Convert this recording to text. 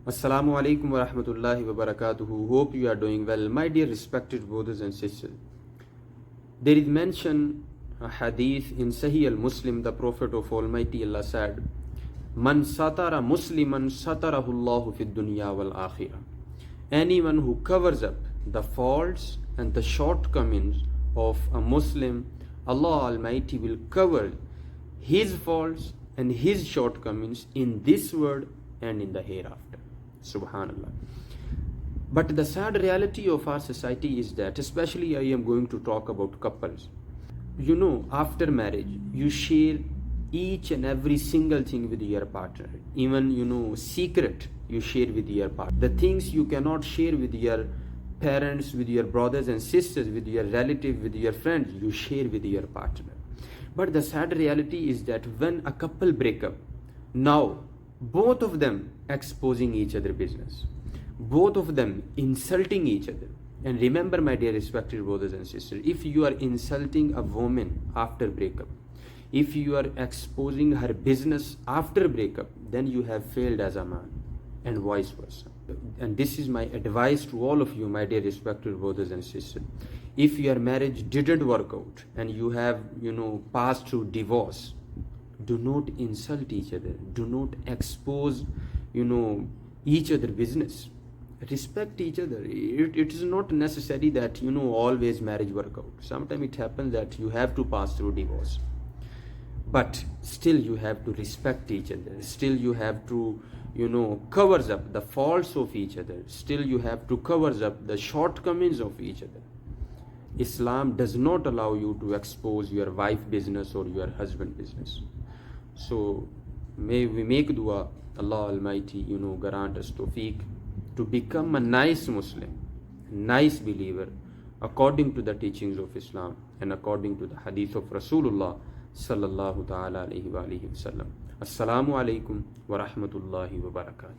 Assalamu alaikum wa rahmatullahi wa barakatuhu. Hope you are doing well, my dear respected brothers and sisters. There is mention a hadith in Sahih al-Muslim. The Prophet of Almighty Allah said, "Man satara musliman satarahullahu fid dunya wal akhirah." Anyone who covers up the faults and the shortcomings of a Muslim, Allah Almighty will cover his faults and his shortcomings in this world and in the hereafter. Subhanallah. But the sad reality of our society is that, especially I am going to talk about couples. After marriage, you share each and every single thing with your partner. Even, secret you share with your partner. The things you cannot share with your parents, with your brothers and sisters, with your relatives, with your friends, you share with your partner. But the sad reality is that when a couple break up, now both of them exposing each other business, both of them insulting each other. And remember, my dear respected brothers and sisters, if you are insulting a woman after breakup, if you are exposing her business after breakup, then you have failed as a man, and vice versa. And this is my advice to all of you, my dear respected brothers and sisters. If your marriage didn't work out and you have passed through divorce, do not insult each other, do not expose each other business. Respect each other. It is not necessary that always marriage work out. Sometimes it happens that you have to pass through divorce, but still you have to respect each other. Still you have to covers up the faults of each other. Still you have to covers up the shortcomings of each other. Islam does not allow you to expose your wife business or your husband business. So may we make dua, Allah Almighty grant us tawfiq to become a nice Muslim, nice believer, according to the teachings of Islam and according to the hadith of Rasulullah sallallahu ta'ala alayhi wa alihi wa sallam. Assalamu alaikum wa rahmatullahi wa barakatuh.